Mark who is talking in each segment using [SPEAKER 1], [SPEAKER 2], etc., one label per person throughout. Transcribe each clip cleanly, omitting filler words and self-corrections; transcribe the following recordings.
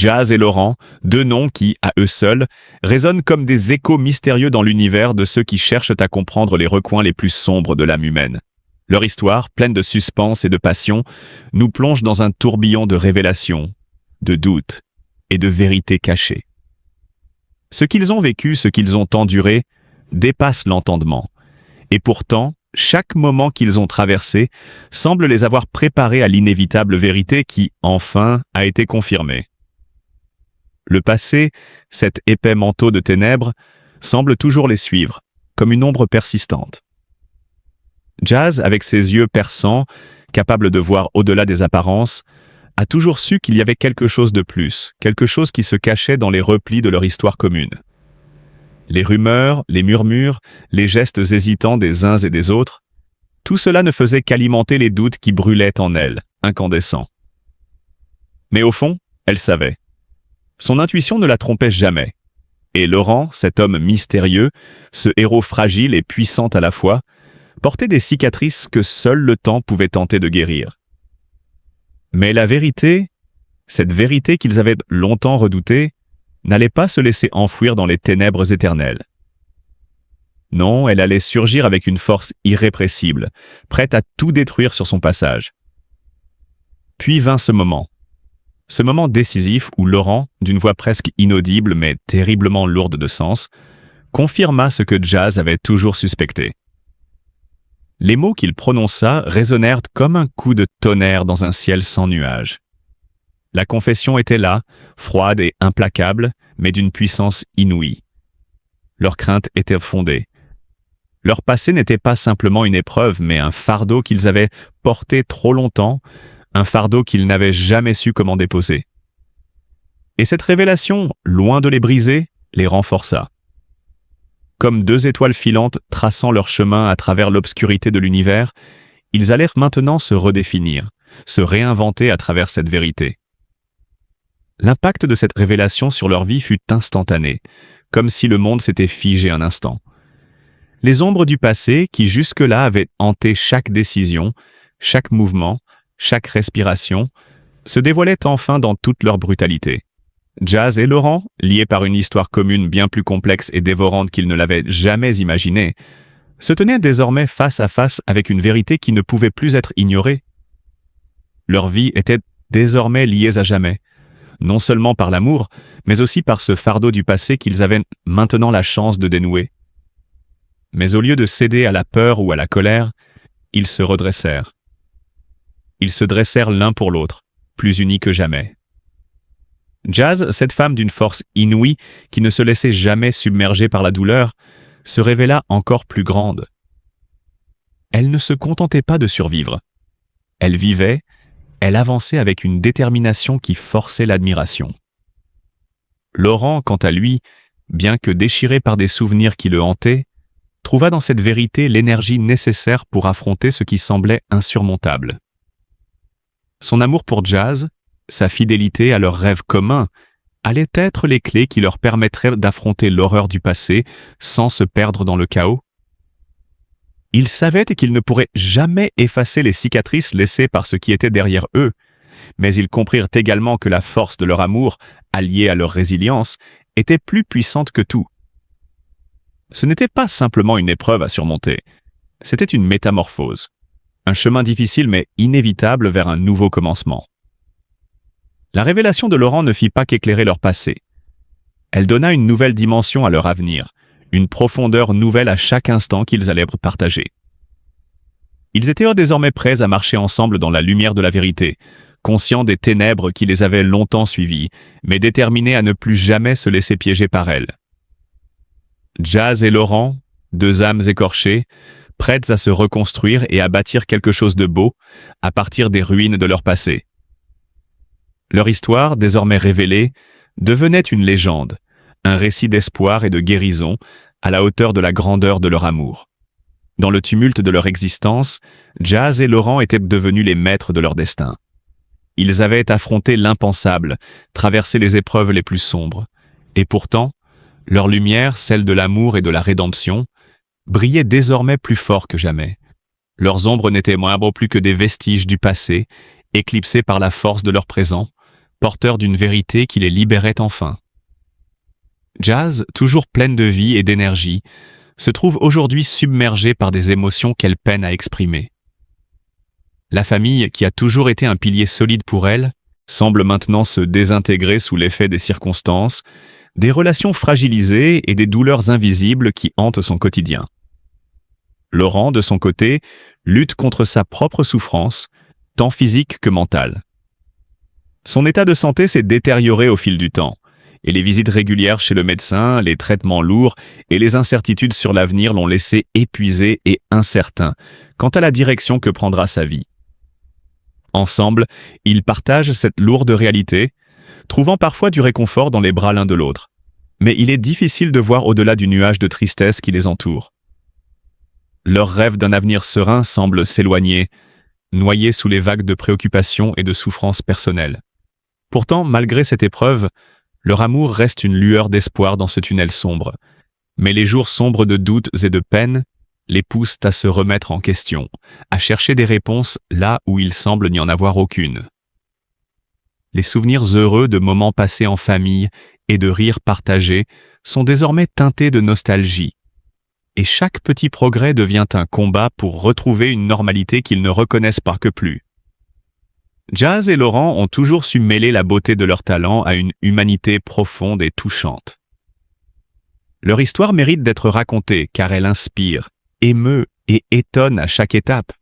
[SPEAKER 1] Jazz et Laurent, deux noms qui, à eux seuls, résonnent comme des échos mystérieux dans l'univers de ceux qui cherchent à comprendre les recoins les plus sombres de l'âme humaine. Leur histoire, pleine de suspense et de passion, nous plonge dans un tourbillon de révélations, de doutes et de vérités cachées. Ce qu'ils ont vécu, ce qu'ils ont enduré, dépasse l'entendement. Et pourtant, chaque moment qu'ils ont traversé semble les avoir préparés à l'inévitable vérité qui, enfin, a été confirmée. Le passé, cet épais manteau de ténèbres, semble toujours les suivre, comme une ombre persistante. Jazz, avec ses yeux perçants, capable de voir au-delà des apparences, a toujours su qu'il y avait quelque chose de plus, quelque chose qui se cachait dans les replis de leur histoire commune. Les rumeurs, les murmures, les gestes hésitants des uns et des autres, tout cela ne faisait qu'alimenter les doutes qui brûlaient en elle, incandescents. Mais au fond, elle savait. Son intuition ne la trompait jamais. Et Laurent, cet homme mystérieux, ce héros fragile et puissant à la fois, portait des cicatrices que seul le temps pouvait tenter de guérir. Mais la vérité, cette vérité qu'ils avaient longtemps redoutée, n'allait pas se laisser enfouir dans les ténèbres éternelles. Non, elle allait surgir avec une force irrépressible, prête à tout détruire sur son passage. Puis vint ce moment décisif où Laurent, d'une voix presque inaudible mais terriblement lourde de sens, confirma ce que Jazz avait toujours suspecté. Les mots qu'il prononça résonnèrent comme un coup de tonnerre dans un ciel sans nuages. La confession était là, froide et implacable, mais d'une puissance inouïe. Leurs craintes étaient fondées. Leur passé n'était pas simplement une épreuve, mais un fardeau qu'ils avaient porté trop longtemps, un fardeau qu'ils n'avaient jamais su comment déposer. Et cette révélation, loin de les briser, les renforça. Comme deux étoiles filantes traçant leur chemin à travers l'obscurité de l'univers, ils allèrent maintenant se redéfinir, se réinventer à travers cette vérité. L'impact de cette révélation sur leur vie fut instantané, comme si le monde s'était figé un instant. Les ombres du passé, qui jusque-là avaient hanté chaque décision, chaque mouvement, chaque respiration, se dévoilaient enfin dans toute leur brutalité. Jazz et Laurent, liés par une histoire commune bien plus complexe et dévorante qu'ils ne l'avaient jamais imaginée, se tenaient désormais face à face avec une vérité qui ne pouvait plus être ignorée. Leur vie était désormais liée à jamais, non seulement par l'amour, mais aussi par ce fardeau du passé qu'ils avaient maintenant la chance de dénouer. Mais au lieu de céder à la peur ou à la colère, ils se redressèrent. Ils se dressèrent l'un pour l'autre, plus unis que jamais. Jazz, cette femme d'une force inouïe qui ne se laissait jamais submerger par la douleur, se révéla encore plus grande. Elle ne se contentait pas de survivre. Elle vivait, elle avançait avec une détermination qui forçait l'admiration. Laurent, quant à lui, bien que déchiré par des souvenirs qui le hantaient, trouva dans cette vérité l'énergie nécessaire pour affronter ce qui semblait insurmontable. Son amour pour Jazz, sa fidélité à leurs rêves communs, allaient être les clés qui leur permettraient d'affronter l'horreur du passé sans se perdre dans le chaos. Ils savaient qu'ils ne pourraient jamais effacer les cicatrices laissées par ce qui était derrière eux, mais ils comprirent également que la force de leur amour, alliée à leur résilience, était plus puissante que tout. Ce n'était pas simplement une épreuve à surmonter, c'était une métamorphose, un chemin difficile mais inévitable vers un nouveau commencement. La révélation de Laurent ne fit pas qu'éclairer leur passé. Elle donna une nouvelle dimension à leur avenir, une profondeur nouvelle à chaque instant qu'ils allaient partager. Ils étaient désormais prêts à marcher ensemble dans la lumière de la vérité, conscients des ténèbres qui les avaient longtemps suivis, mais déterminés à ne plus jamais se laisser piéger par elles. Jazz et Laurent, deux âmes écorchées, prêtes à se reconstruire et à bâtir quelque chose de beau à partir des ruines de leur passé. Leur histoire, désormais révélée, devenait une légende, un récit d'espoir et de guérison à la hauteur de la grandeur de leur amour. Dans le tumulte de leur existence, Jazz et Laurent étaient devenus les maîtres de leur destin. Ils avaient affronté l'impensable, traversé les épreuves les plus sombres. Et pourtant, leur lumière, celle de l'amour et de la rédemption, brillait désormais plus fort que jamais. Leurs ombres n'étaient plus que des vestiges du passé, éclipsés par la force de leur présent, porteurs d'une vérité qui les libérait enfin. Jazz, toujours pleine de vie et d'énergie, se trouve aujourd'hui submergée par des émotions qu'elle peine à exprimer. La famille, qui a toujours été un pilier solide pour elle, semble maintenant se désintégrer sous l'effet des circonstances, des relations fragilisées et des douleurs invisibles qui hantent son quotidien. Laurent, de son côté, lutte contre sa propre souffrance, tant physique que mentale. Son état de santé s'est détérioré au fil du temps, et les visites régulières chez le médecin, les traitements lourds et les incertitudes sur l'avenir l'ont laissé épuisé et incertain quant à la direction que prendra sa vie. Ensemble, ils partagent cette lourde réalité, trouvant parfois du réconfort dans les bras l'un de l'autre. Mais il est difficile de voir au-delà du nuage de tristesse qui les entoure. Leur rêve d'un avenir serein semble s'éloigner, noyé sous les vagues de préoccupations et de souffrances personnelles. Pourtant, malgré cette épreuve, leur amour reste une lueur d'espoir dans ce tunnel sombre. Mais les jours sombres de doutes et de peines les poussent à se remettre en question, à chercher des réponses là où il semble n'y en avoir aucune. Les souvenirs heureux de moments passés en famille et de rires partagés sont désormais teintés de nostalgie. Et chaque petit progrès devient un combat pour retrouver une normalité qu'ils ne reconnaissent pas que plus. Jazz et Laurent ont toujours su mêler la beauté de leur talent à une humanité profonde et touchante. Leur histoire mérite d'être racontée car elle inspire, émeut et étonne à chaque étape.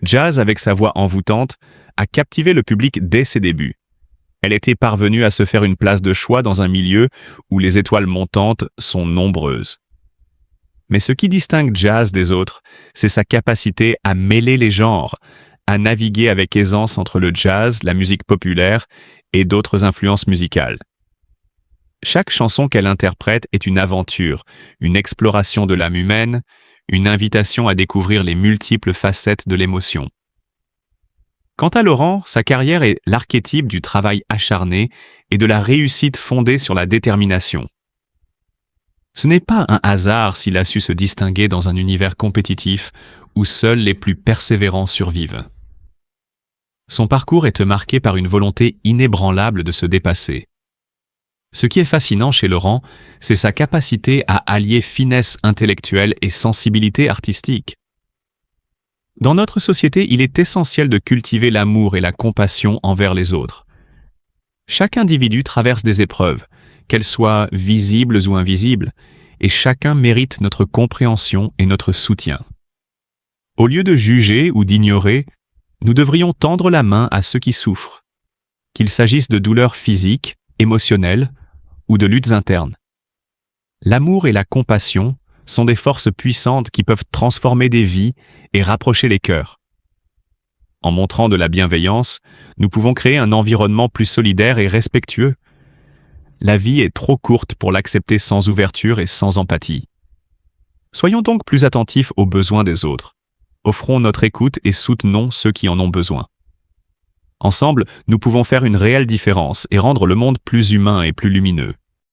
[SPEAKER 1] Jazz, avec sa voix envoûtante, a captivé le public dès ses débuts. Elle était parvenue à se faire une place de choix dans un milieu où les étoiles montantes sont nombreuses. Mais ce qui distingue Jazz des autres, c'est sa capacité à mêler les genres, à naviguer avec aisance entre le jazz, la musique populaire et d'autres influences musicales. Chaque chanson qu'elle interprète est une aventure, une exploration de l'âme humaine, une invitation à découvrir les multiples facettes de l'émotion. Quant à Laurent, sa carrière est l'archétype du travail acharné et de la réussite fondée sur la détermination. Ce n'est pas un hasard s'il a su se distinguer dans un univers compétitif où seuls les plus persévérants survivent. Son parcours est marqué par une volonté inébranlable de se dépasser. Ce qui est fascinant chez Laurent, c'est sa capacité à allier finesse intellectuelle et sensibilité artistique. Dans notre société, il est essentiel de cultiver l'amour et la compassion envers les autres. Chaque individu traverse des épreuves, qu'elles soient visibles ou invisibles, et chacun mérite notre compréhension et notre soutien. Au lieu de juger ou d'ignorer, nous devrions tendre la main à ceux qui souffrent, qu'il s'agisse de douleurs physiques, émotionnelles ou de luttes internes. L'amour et la compassion sont des forces puissantes qui peuvent transformer des vies et rapprocher les cœurs. En montrant de la bienveillance, nous pouvons créer un environnement plus solidaire et respectueux. La vie est trop courte pour l'accepter sans ouverture et sans empathie. Soyons donc plus attentifs aux besoins des autres. Offrons notre écoute et soutenons ceux qui en ont besoin. Ensemble, nous pouvons faire une réelle différence et rendre le monde plus humain et plus lumineux.